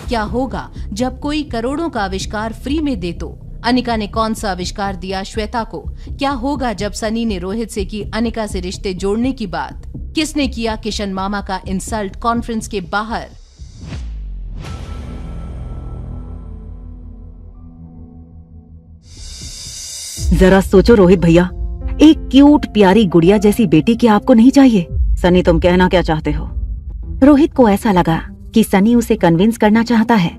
क्या होगा जब कोई करोड़ों का आविष्कार फ्री में दे तो? अनिका ने कौन सा आविष्कार दिया श्वेता को? क्या होगा जब सनी ने रोहित से की अनिका से रिश्ते जोड़ने की बात? किसने किया किशन मामा का इंसल्ट कॉन्फ्रेंस के बाहर? जरा सोचो रोहित भैया, एक क्यूट प्यारी गुड़िया जैसी बेटी क्या आपको नहीं चाहिए? सनी, तुम कहना क्या चाहते हो? रोहित को ऐसा लगा कि सनी उसे कन्विंस करना चाहता है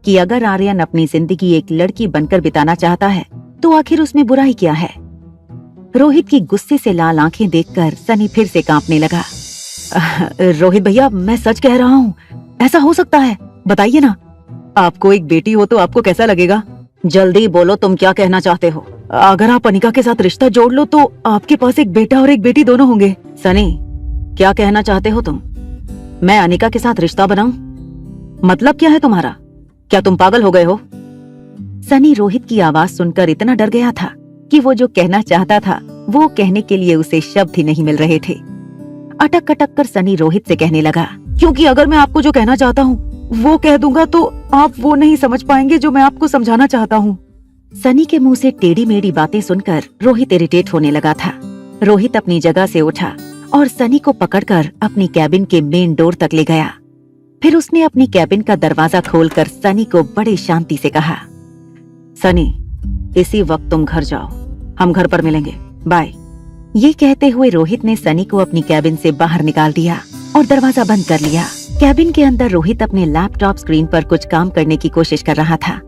कि अगर आर्यन अपनी जिंदगी एक लड़की बनकर बिताना चाहता है तो आखिर उसमें बुराई क्या है। रोहित की गुस्से से लाल आंखें देखकर सनी फिर से कांपने लगा। रोहित भैया, मैं सच कह रहा हूँ, ऐसा हो सकता है, बताइए ना। आपको एक बेटी हो तो आपको कैसा लगेगा? जल्दी बोलो, तुम क्या कहना चाहते हो? अगर आप अनिका के साथ रिश्ता जोड़ लो तो आपके पास एक बेटा और एक बेटी दोनों होंगे। सनी, क्या कहना चाहते हो तुम? मैं अनिका के साथ रिश्ता बनाऊं? मतलब क्या है तुम्हारा? क्या तुम पागल हो गए हो? सनी रोहित की आवाज सुनकर इतना डर गया था कि वो जो कहना चाहता था वो कहने के लिए उसे शब्द ही नहीं मिल रहे थे। अटक अटक कर सनी रोहित से कहने लगा, क्योंकि अगर मैं आपको जो कहना चाहता हूँ वो कह दूंगा तो आप वो नहीं समझ पाएंगे जो मैं आपको समझाना चाहता हूँ। सनी के मुंह से टेढ़ी मेढ़ी बातें सुनकर रोहित इरिटेट होने लगा था। रोहित अपनी जगह से उठा और सनी को पकड़कर अपनी कैबिन के मेन डोर तक ले गया। फिर उसने अपनी कैबिन का दरवाजा खोलकर सनी को बड़े शांति से कहा, सनी, इसी वक्त तुम घर जाओ, हम घर पर मिलेंगे, बाय। ये कहते हुए रोहित ने सनी को अपनी कैबिन से बाहर निकाल दिया और दरवाजा बंद कर लिया। कैबिन के अंदर रोहित अपने लैपटॉप स्क्रीन पर कुछ काम करने की कोशिश कर रहा था,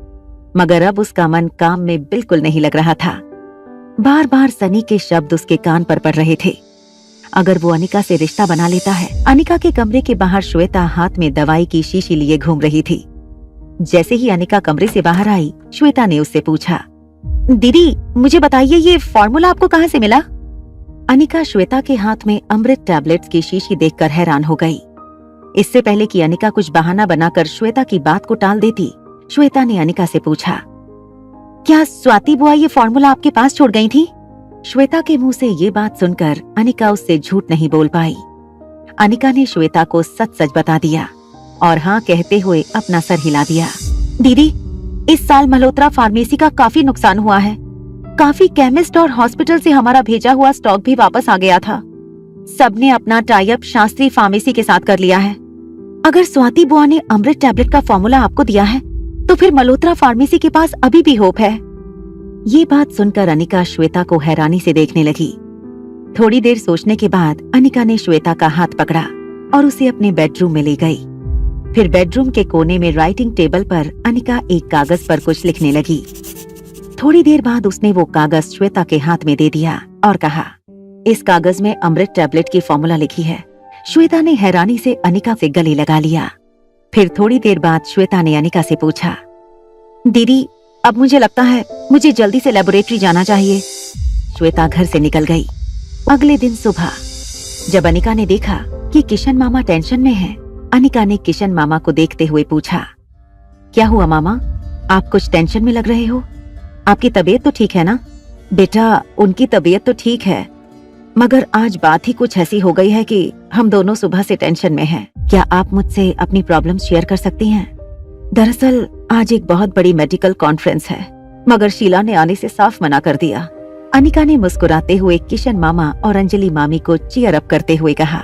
मगर अब उसका मन काम में बिल्कुल नहीं लग रहा था। बार बार सनी के शब्द उसके कान पर पड़ रहे थे। अगर वो अनिका से रिश्ता बना लेता है। अनिका के कमरे के बाहर श्वेता हाथ में दवाई की शीशी लिए घूम रही थी। जैसे ही अनिका कमरे से बाहर आई, श्वेता ने उससे पूछा, दीदी मुझे बताइए ये फॉर्मूला आपको कहाँ से मिला? अनिका श्वेता के हाथ में अमृत टैबलेट्स की शीशी देखकर हैरान हो गई। इससे पहले कि अनिका कुछ बहाना बनाकर श्वेता की बात को टाल देती, श्वेता ने अनिका से पूछा, क्या स्वाति बुआ ये फॉर्मूला आपके पास छोड़ गई थी? श्वेता के मुंह से ये बात सुनकर अनिका उससे झूठ नहीं बोल पाई। अनिका ने श्वेता को सच सच बता दिया और हाँ कहते हुए अपना सर हिला दिया। दीदी, इस साल मल्होत्रा फार्मेसी का काफी नुकसान हुआ है। काफी केमिस्ट और हॉस्पिटल से हमारा भेजा हुआ स्टॉक भी वापस आ गया था। सबने अपना टाई अप शास्त्री फार्मेसी के साथ कर लिया है। अगर स्वाति बुआ ने अमृत टैबलेट का फॉर्मूला आपको दिया है तो फिर मल्होत्रा फार्मेसी के पास अभी भी होप है। ये बात सुनकर अनिका श्वेता को हैरानी से देखने लगी। थोड़ी देर सोचने के बाद अनिका ने श्वेता का हाथ पकड़ा और उसे अपने बेडरूम में ले गई। फिर बेडरूम के कोने में राइटिंग टेबल पर अनिका एक कागज पर कुछ लिखने लगी। थोड़ी देर बाद उसने वो कागज श्वेता के हाथ में दे दिया और कहा, इस कागज में अमृत टैबलेट की फॉर्मूला लिखी है। श्वेता ने हैरानी से अनिका से गले लगा लिया। फिर थोड़ी देर बाद श्वेता ने अनिका से पूछा, दीदी अब मुझे लगता है मुझे जल्दी से लेबोरेटरी जाना चाहिए। श्वेता घर से निकल गई। अगले दिन सुबह जब अनिका ने देखा कि किशन मामा टेंशन में हैं, अनिका ने किशन मामा को देखते हुए पूछा, क्या हुआ मामा, आप कुछ टेंशन में लग रहे हो? आपकी तबीयत तो ठीक है ना? बेटा, उनकी तबीयत तो ठीक है, मगर आज बात ही कुछ ऐसी हो गई है कि हम दोनों सुबह से टेंशन में हैं। क्या आप मुझसे अपनी प्रॉब्लम शेयर कर सकती हैं? दरअसल आज एक बहुत बड़ी मेडिकल कॉन्फ्रेंस है, मगर शीला ने आने से साफ मना कर दिया। अनिका ने मुस्कुराते हुए किशन मामा और अंजलि मामी को चीयर अप करते हुए कहा,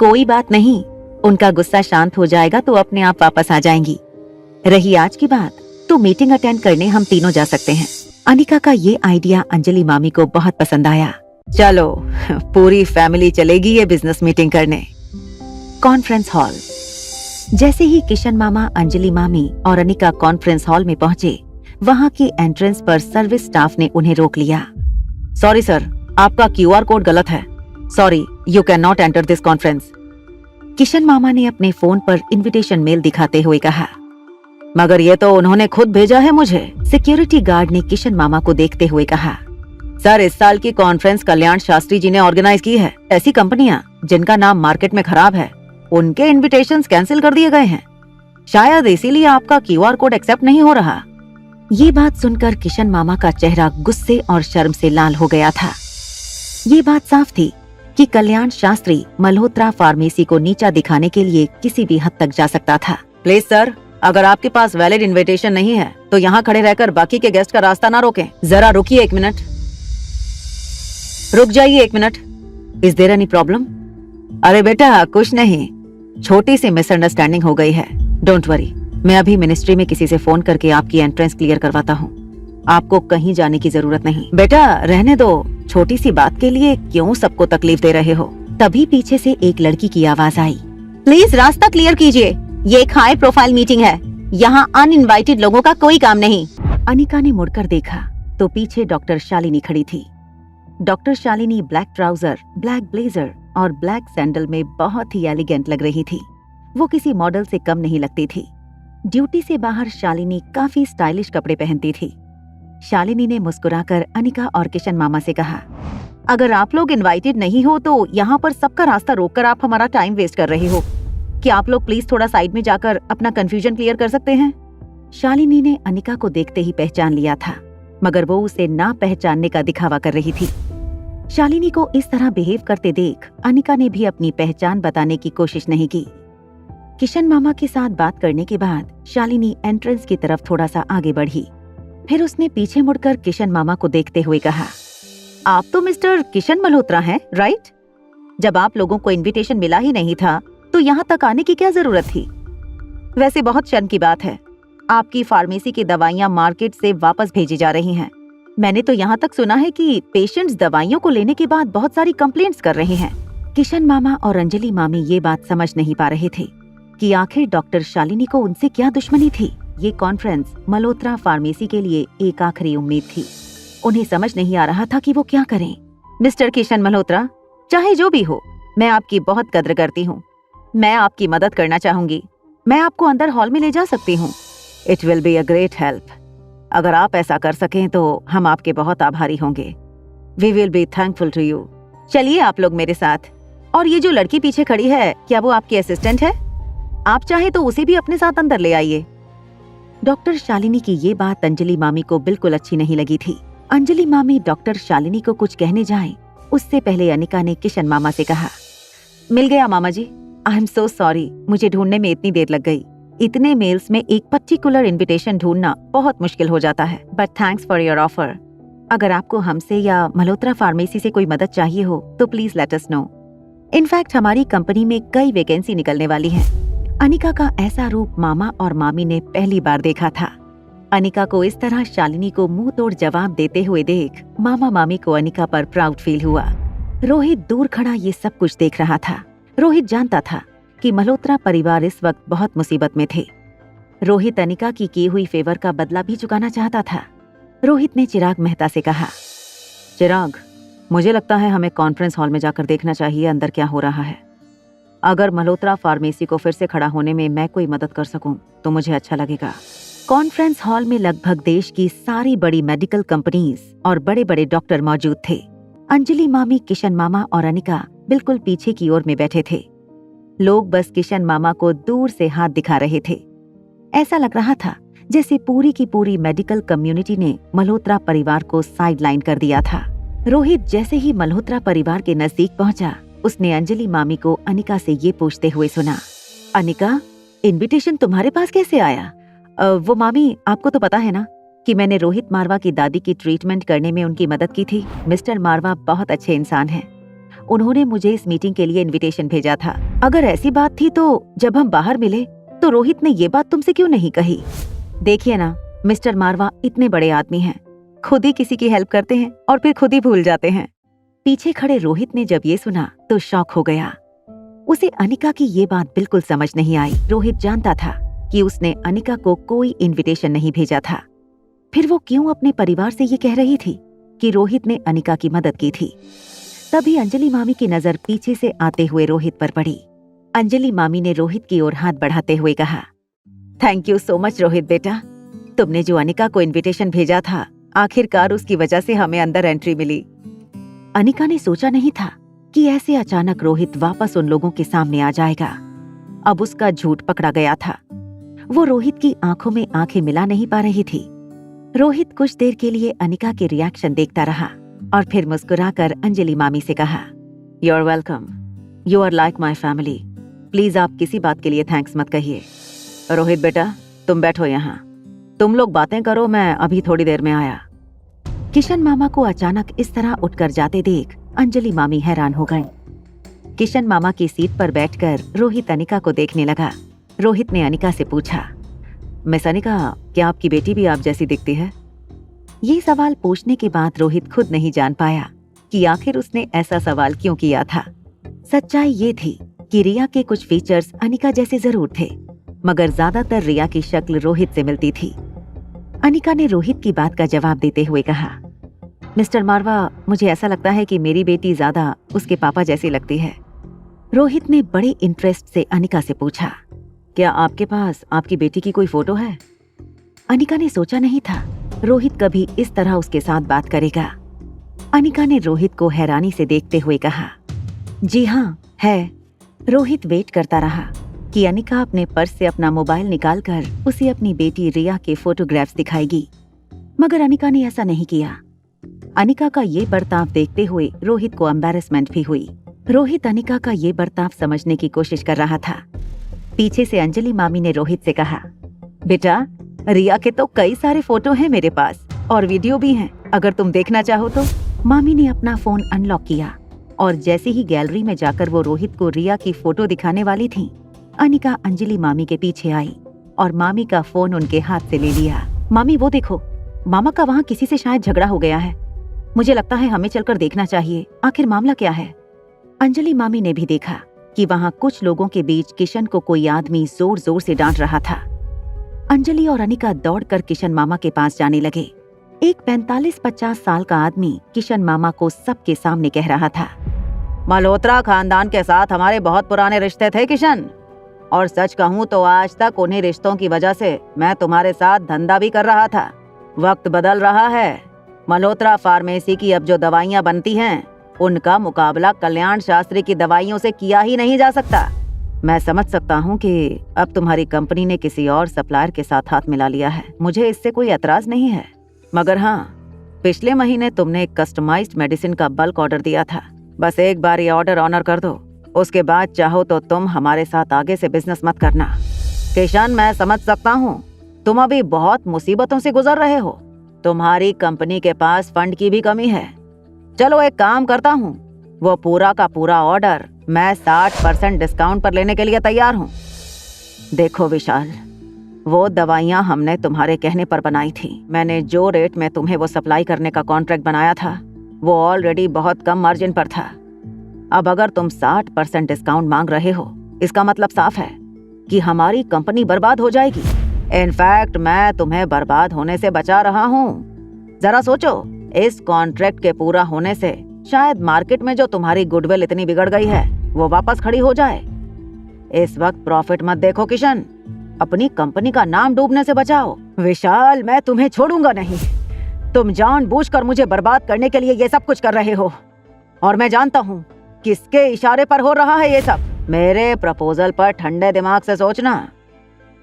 कोई बात नहीं, उनका गुस्सा शांत हो जाएगा तो अपने आप वापस आ जाएंगी। रही आज की बात तो मीटिंग अटेंड करने हम तीनों जा सकते हैं। अनिका का ये आइडिया अंजलि मामी को बहुत पसंद आया। चलो पूरी फैमिली चलेगी ये बिजनेस मीटिंग करने। Conference hall. जैसे ही किशन मामा, अंजलि मामी और अनिका कॉन्फ्रेंस हॉल में पहुंचे, वहां की एंट्रेंस पर सर्विस स्टाफ ने उन्हें रोक लिया। सॉरी सर, आपका QR कोड गलत है। Sorry, you can not enter this conference. Kishan मामा ने अपने फोन पर इनविटेशन मेल दिखाते हुए कहा, मगर ये तो उन्होंने खुद भेजा है मुझे। सिक्योरिटी गार्ड ने किशन मामा को देखते हुए कहा, सर इस साल की कॉन्फ्रेंस कल्याण शास्त्री जी ने ऑर्गेनाइज की है। ऐसी कंपनियां जिनका नाम मार्केट में खराब है, उनके इनविटेशंस कैंसिल कर दिए गए हैं। शायद इसीलिए आपका QR कोड एक्सेप्ट नहीं हो रहा। ये बात सुनकर किशन मामा का चेहरा गुस्से और शर्म से लाल हो गया था। ये बात साफ थी कि कल्याण शास्त्री मल्होत्रा फार्मेसी को नीचा दिखाने के लिए किसी भी हद तक जा सकता था। प्लीज सर, अगर आपके पास वैलिड इनविटेशन नहीं है तो यहाँ खड़े रहकर बाकी के गेस्ट का रास्ता ना रोकें। जरा रुकिए 1 मिनट, रुक जाइए 1 minute. Is there any problem? अरे बेटा कुछ नहीं, छोटी सी मिसअंडरस्टैंडिंग हो गई है। डोंट वरी, मैं अभी मिनिस्ट्री में किसी से फोन करके आपकी एंट्रेंस क्लियर करवाता हूँ। आपको कहीं जाने की जरूरत नहीं। बेटा रहने दो, छोटी सी बात के लिए क्यों सबको तकलीफ दे रहे हो? तभी पीछे से एक लड़की की आवाज आई, प्लीज रास्ता क्लियर कीजिए, ये एक हाई प्रोफाइल मीटिंग है, यहाँ अनइनवाइटेड लोगों का कोई काम नहीं। अनिका ने मुड़कर देखा तो पीछे डॉक्टर शालिनी खड़ी थी। Doctor Shalini black trouser, black blazer और ब्लैक सैंडल में बहुत ही एलिगेंट लग रही थी। वो किसी मॉडल से कम नहीं लगती थी। ड्यूटी से बाहर शालिनी काफी स्टाइलिश कपड़े पहनती थी। शालिनी ने मुस्कुराकर अनिका और किशन मामा से कहा, अगर आप लोग इनवाइटेड नहीं हो तो यहाँ पर सबका रास्ता रोककर आप हमारा टाइम वेस्ट कर रहे हो। क्या आप लोग प्लीज थोड़ा साइड में जाकर अपना कंफ्यूजन क्लियर कर सकते हैं? शालिनी ने अनिका को देखते ही पहचान लिया था, मगर वो उसे ना पहचानने का दिखावा कर रही थी। शालिनी को इस तरह बिहेव करते देख अनिका ने भी अपनी पहचान बताने की कोशिश नहीं की। किशन मामा के साथ बात करने के बाद शालिनी एंट्रेंस की तरफ थोड़ा सा आगे बढ़ी। फिर उसने पीछे मुड़कर किशन मामा को देखते हुए कहा, आप तो मिस्टर किशन मल्होत्रा हैं, राइट? जब आप लोगों को इनविटेशन मिला ही नहीं था तो यहाँ तक आने की क्या जरूरत थी? वैसे बहुत शर्म की बात है, आपकी फार्मेसी की दवाइयाँ मार्केट से वापस भेजी जा रही हैं। मैंने तो यहाँ तक सुना है कि पेशेंट्स दवाइयों को लेने के बाद बहुत सारी कंप्लेंट्स कर रहे हैं। किशन मामा और अंजलि मामी ये बात समझ नहीं पा रहे थे कि आखिर डॉक्टर शालिनी को उनसे क्या दुश्मनी थी। ये कॉन्फ्रेंस मल्होत्रा फार्मेसी के लिए एक आखिरी उम्मीद थी। उन्हें समझ नहीं आ रहा था कि वो क्या करें। मिस्टर किशन मल्होत्रा, चाहे जो भी हो, मैं आपकी बहुत कद्र करती हूँ। मैं आपकी मदद करना चाहूंगी। मैं आपको अंदर हॉल में ले जा सकती हूँ। It will be a great help. अगर आप ऐसा कर सकें तो हम आपके बहुत आभारी होंगे। We will be thankful to you. चलिए आप लोग मेरे साथ। और ये जो लड़की पीछे खड़ी है, क्या वो आपकी असिस्टेंट है? आप चाहे तो उसे भी अपने साथ अंदर ले आइए। डॉक्टर शालिनी की ये बात अंजलि मामी को बिल्कुल अच्छी नहीं लगी थी। अंजलि मामी डॉक्टर शालिनी को कुछ कहने जाए उससे पहले अनिका ने किशन मामा से कहा, मिल गया मामा जी। आई एम सो सॉरी, मुझे ढूंढने में इतनी देर लग गई। इतने मेल्स में एक पर्टिकुलर इनविटेशन ढूंढना बहुत मुश्किल हो जाता है। But thanks for your offer. अगर आपको हमसे या मल्होत्रा फार्मेसी से कोई मदद चाहिए हो तो please let us know. In fact हमारी कंपनी में कई वैकेंसी निकलने वाली है। अनिका का ऐसा रूप मामा और मामी ने पहली बार देखा था। अनिका को इस तरह शालिनी को मुंह तोड़ जवाब देते हुए देख मामा मामी को अनिका पर प्राउड फील हुआ। रोहित दूर खड़ा ये सब कुछ देख रहा था। रोहित जानता था कि मल्होत्रा परिवार इस वक्त बहुत मुसीबत में थे। रोहित अनिका की हुई फेवर का बदला भी चुकाना चाहता था। रोहित ने चिराग मेहता से कहा, चिराग, मुझे लगता है हमें कॉन्फ्रेंस हॉल में जाकर देखना चाहिए अंदर क्या हो रहा है। अगर मल्होत्रा फार्मेसी को फिर से खड़ा होने में मैं कोई मदद कर सकूं तो मुझे अच्छा लगेगा। कॉन्फ्रेंस हॉल में लगभग देश की सारी बड़ी मेडिकल कंपनीज और बड़े बड़े डॉक्टर मौजूद थे। अंजलि मामी, किशन मामा और अनिका बिल्कुल पीछे की ओर में बैठे थे। लोग बस किशन मामा को दूर से हाथ दिखा रहे थे। ऐसा लग रहा था जैसे पूरी की पूरी मेडिकल कम्युनिटी ने मल्होत्रा परिवार को साइडलाइन कर दिया था। रोहित जैसे ही मल्होत्रा परिवार के नजदीक पहुंचा, उसने अंजलि मामी को अनिका से ये पूछते हुए सुना, अनिका, इनविटेशन तुम्हारे पास कैसे आया? वो मामी, आपको तो पता है ना कि मैंने रोहित मारवा की दादी की ट्रीटमेंट करने में उनकी मदद की थी। मिस्टर मारवा बहुत अच्छे इंसान हैं। उन्होंने मुझे इस मीटिंग के लिए इनविटेशन भेजा था। अगर ऐसी बात थी तो जब हम बाहर मिले तो रोहित ने ये बात तुमसे क्यों नहीं कही? देखिए ना, मिस्टर मारवा इतने बड़े आदमी हैं, खुद ही किसी की हेल्प करते हैं और फिर खुद ही भूल जाते हैं। पीछे खड़े रोहित ने जब ये सुना तो शॉक हो गया। उसे अनिका की ये बात बिल्कुल समझ नहीं आई। रोहित जानता था कि उसने अनिका को कोई इनविटेशन नहीं भेजा था। फिर वो क्यों अपने परिवार से ये कह रही थी कि रोहित ने अनिका की मदद की थी? तभी अंजलि मामी की नजर पीछे से आते हुए रोहित पर पड़ी। अंजलि मामी ने रोहित की ओर हाथ बढ़ाते हुए कहा, thank you so much Rohit बेटा। तुमने जो अनिका को इनविटेशन भेजा था, आखिरकार उसकी वजह से हमें अंदर एंट्री मिली। अनिका ने सोचा नहीं था कि ऐसे अचानक रोहित वापस उन लोगों के सामने आ जाएगा। अब उसका झूठ पकड़ा गया था। वो रोहित की आंखों में आंखें मिला नहीं पा रही थी। रोहित कुछ देर के लिए अनिका के रिएक्शन देखता रहा और फिर मुस्कुराकर अंजलि मामी से कहा, you are welcome, you are like my family. Please आप किसी बात के लिए थैंक्स मत कहिए। रोहित बेटा, तुम बैठो यहाँ, तुम लोग बातें करो, मैं अभी थोड़ी देर में आया। किशन मामा को अचानक इस तरह उठकर जाते देख अंजलि मामी हैरान हो गई। किशन मामा की सीट पर बैठकर रोहित अनिका को देखने लगा। रोहित ने अनिका से पूछा, मिस अनिका, क्या आपकी बेटी भी आप जैसी दिखती है? ये सवाल पूछने के बाद रोहित खुद नहीं जान पाया कि आखिर उसने ऐसा सवाल क्यों किया था। सच्चाई ये थी कि रिया के कुछ फीचर्स अनिका जैसे जरूर थे, मगर ज्यादातर रिया की शक्ल रोहित से मिलती थी। अनिका ने रोहित की बात का जवाब देते हुए कहा, मिस्टर मारवा, मुझे ऐसा लगता है कि मेरी बेटी ज्यादा उसके पापा जैसी लगती है। रोहित ने बड़े इंटरेस्ट से अनिका से पूछा, क्या आपके पास आपकी बेटी की कोई फोटो है? अनिका ने सोचा नहीं था रोहित कभी इस तरह उसके साथ बात करेगा। अनिका ने रोहित को हैरानी से देखते हुए कहा, जी हाँ है। रोहित वेट करता रहा कि अनिका अपने पर्स से अपना मोबाइल निकालकर उसे अपनी बेटी रिया के फोटोग्राफ्स दिखाएगी, मगर अनिका ने ऐसा नहीं किया। अनिका का ये बर्ताव देखते हुए रोहित को एम्बैरेसमेंट भी हुई। रोहित अनिका का ये बर्ताव समझने की कोशिश कर रहा था। पीछे से अंजलि मामी ने रोहित से कहा, बेटा, रिया के तो कई सारे फोटो हैं मेरे पास और वीडियो भी हैं, अगर तुम देखना चाहो तो। मामी ने अपना फोन अनलॉक किया और जैसे ही गैलरी में जाकर वो रोहित को रिया की फोटो दिखाने वाली थी, अनिका अंजलि मामी के पीछे आई और मामी का फोन उनके हाथ से ले लिया। मामी, वो देखो, मामा का वहाँ किसी से शायद झगड़ा हो गया है। मुझे लगता है हमें चलकर देखना चाहिए, आखिर मामला क्या है। अंजलि मामी ने भी देखा कि वहाँ कुछ लोगों के बीच किशन को कोई आदमी जोर जोर से डांट रहा था। अंजलि और अनिका दौड़कर किशन मामा के पास जाने लगे। एक 45-50 साल का आदमी किशन मामा को सबके सामने कह रहा था, मल्होत्रा खानदान के साथ हमारे बहुत पुराने रिश्ते थे किशन, और सच कहूँ तो आज तक उन्हीं रिश्तों की वजह से मैं तुम्हारे साथ धंधा भी कर रहा था। वक्त बदल रहा है। मल्होत्रा फार्मेसी की अब जो दवाइयाँ बनती हैं, उनका मुकाबला कल्याण शास्त्री की दवाइयों से किया ही नहीं जा सकता। मैं समझ सकता हूँ कि अब तुम्हारी कंपनी ने किसी और सप्लायर के साथ हाथ मिला लिया है, मुझे इससे कोई एतराज नहीं है, मगर हाँ, पिछले महीने तुमने एक कस्टमाइज्ड मेडिसिन का बल्क ऑर्डर दिया था। बस एक बार ये ऑर्डर ऑनर कर दो, उसके बाद चाहो तो तुम हमारे साथ आगे से बिजनेस मत करना। किशन, मैं समझ सकता हूँ तुम अभी बहुत मुसीबतों से गुजर रहे हो, तुम्हारी कंपनी के पास फंड की भी कमी है। चलो एक काम करता हूँ, वो पूरा का पूरा ऑर्डर मैं 60% डिस्काउंट पर लेने के लिए तैयार हूँ। देखो विशाल, वो दवाइयाँ हमने तुम्हारे कहने पर बनाई थी। मैंने जो रेट में तुम्हें वो सप्लाई करने का कॉन्ट्रैक्ट बनाया था, वो ऑलरेडी बहुत कम मार्जिन पर था। अब अगर तुम 60% डिस्काउंट मांग रहे हो, इसका मतलब साफ है कि हमारी कंपनी बर्बाद हो जाएगी। इनफैक्ट मैं तुम्हें बर्बाद होने से बचा रहा हूँ। जरा सोचो, इस कॉन्ट्रैक्ट के पूरा होने से शायद मार्केट में जो तुम्हारी गुडविल इतनी बिगड़ गई है, वो वापस खड़ी हो जाए। इस वक्त प्रॉफिट मत देखो किशन, अपनी कंपनी का नाम डूबने से बचाओ। विशाल, मैं तुम्हें छोड़ूंगा नहीं। तुम जानबूझकर मुझे बर्बाद करने के लिए ये सब कुछ कर रहे हो, और मैं जानता हूँ किसके इशारे पर हो रहा है ये सब। मेरे प्रपोजल पर ठंडे दिमाग से सोचना।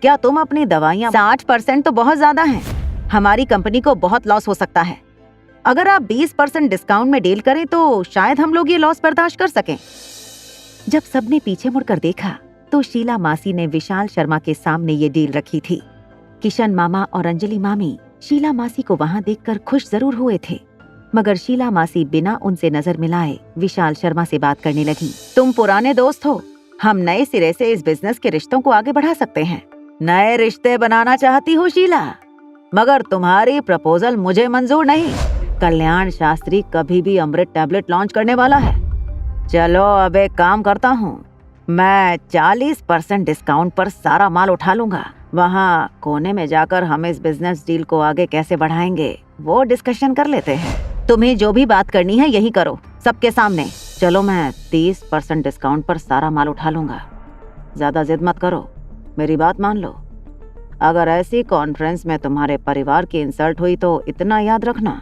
क्या तुम अपनी दवाइयाँ 60% तो बहुत ज्यादा है, हमारी कंपनी को बहुत लॉस हो सकता है। अगर आप 20% डिस्काउंट में डील करें तो शायद हम लोग ये लॉस बर्दाश्त कर सकें। जब सबने पीछे मुड़कर देखा तो शीला मासी ने विशाल शर्मा के सामने ये डील रखी थी। किशन मामा और अंजलि मामी शीला मासी को वहां देखकर खुश जरूर हुए थे, मगर शीला मासी बिना उनसे नजर मिलाए विशाल शर्मा से बात करने लगी। तुम पुराने दोस्त हो, हम नए सिरे से इस बिजनेस के रिश्तों को आगे बढ़ा सकते हैं। नए रिश्ते बनाना चाहती हो शीला, मगर तुम्हारी प्रपोजल मुझे मंजूर नहीं। कल्याण शास्त्री कभी भी अमृत टैबलेट लॉन्च करने वाला है। चलो अब एक काम करता हूँ, मैं 40% डिस्काउंट पर सारा माल उठा लूंगा। वहाँ कोने में जाकर हम इस बिजनेस डील को आगे कैसे बढ़ाएंगे वो डिस्कशन कर लेते हैं। तुम्हें जो भी बात करनी है यही करो, सबके सामने। चलो मैं 30% डिस्काउंट पर सारा माल उठा लूंगा। ज्यादा जिद मत करो, मेरी बात मान लो। अगर ऐसी कॉन्फ्रेंस में तुम्हारे परिवार की इंसल्ट हुई तो इतना याद रखना,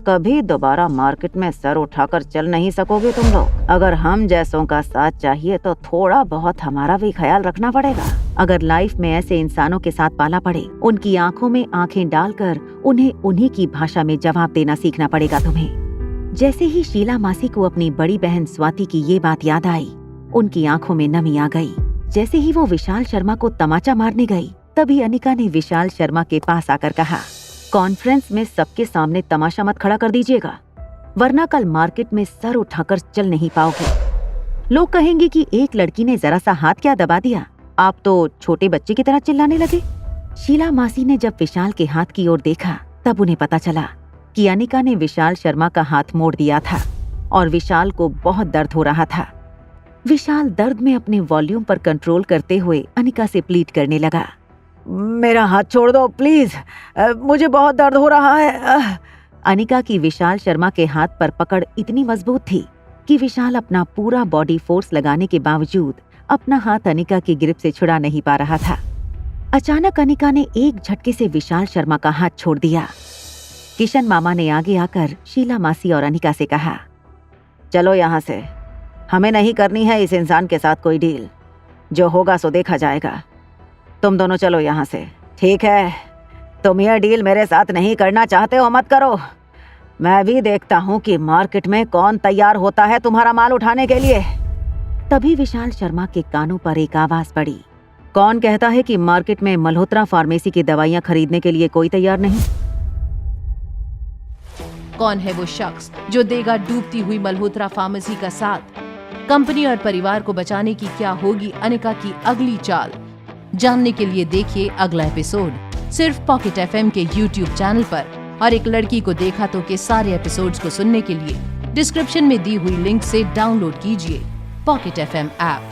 कभी दोबारा मार्केट में सर उठाकर चल नहीं सकोगे तुम लोग। अगर हम जैसों का साथ चाहिए तो थोड़ा बहुत हमारा भी ख्याल रखना पड़ेगा। अगर लाइफ में ऐसे इंसानों के साथ पाला पड़े, उनकी आंखों में आंखें डालकर उन्हें उन्हीं की भाषा में जवाब देना सीखना पड़ेगा तुम्हें। जैसे ही शीला मासी को अपनी बड़ी बहन स्वाति की ये बात याद आई, उनकी आंखों में नमी आ गई। जैसे ही वो विशाल शर्मा को तमाचा मारने गई, तभी अनिका ने विशाल शर्मा के पास आकर कहा, कॉन्फ्रेंस में सबके सामने तमाशा मत खड़ा कर दीजिएगा, वरना कल मार्केट में सर उठाकर चल नहीं पाओगे। लोग कहेंगे कि एक लड़की ने जरा सा हाथ क्या दबा दिया, आप तो छोटे बच्चे की तरह चिल्लाने लगे। शीला मासी ने जब विशाल के हाथ की ओर देखा तब उन्हें पता चला कि अनिका ने विशाल शर्मा का हाथ मोड़ दिया था और विशाल को बहुत दर्द हो रहा था। विशाल दर्द में अपने वॉल्यूम पर कंट्रोल करते हुए अनिका से प्लीड करने लगा, मेरा हाथ छोड़ दो प्लीज, मुझे बहुत दर्द हो रहा है। अनिका की विशाल शर्मा के हाथ पर पकड़ इतनी मजबूत थी कि विशाल अपना पूरा बॉडी फोर्स लगाने के बावजूद अपना हाथ अनिका की ग्रिप से छुड़ा नहीं पा रहा था। अचानक अनिका ने एक झटके से विशाल शर्मा का हाथ छोड़ दिया। किशन मामा ने आगे आकर शीला मासी और अनिका से कहा, चलो यहाँ से, हमें नहीं करनी है इस इंसान के साथ कोई डील, जो होगा सो देखा जाएगा। तुम दोनों चलो यहाँ से। ठीक है, तुम यह डील मेरे साथ नहीं करना चाहते हो मत करो, मैं भी देखता हूँ कि मार्केट में कौन तैयार होता है तुम्हारा माल उठाने के लिए। तभी विशाल शर्मा के कानों पर एक आवाज पड़ी, कौन कहता है कि मार्केट में मल्होत्रा फार्मेसी की दवाइयां खरीदने के लिए कोई तैयार नहीं? कौन है वो शख्स जो देगा डूबती हुई मल्होत्रा फार्मेसी का साथ? कंपनी और परिवार को बचाने की क्या होगी अनिका की अगली चाल? जानने के लिए देखिए अगला एपिसोड सिर्फ पॉकेट एफएम के YouTube चैनल पर। और एक लड़की को देखा तो के सारे एपिसोड्स को सुनने के लिए डिस्क्रिप्शन में दी हुई लिंक से डाउनलोड कीजिए पॉकेट एफएम ऐप।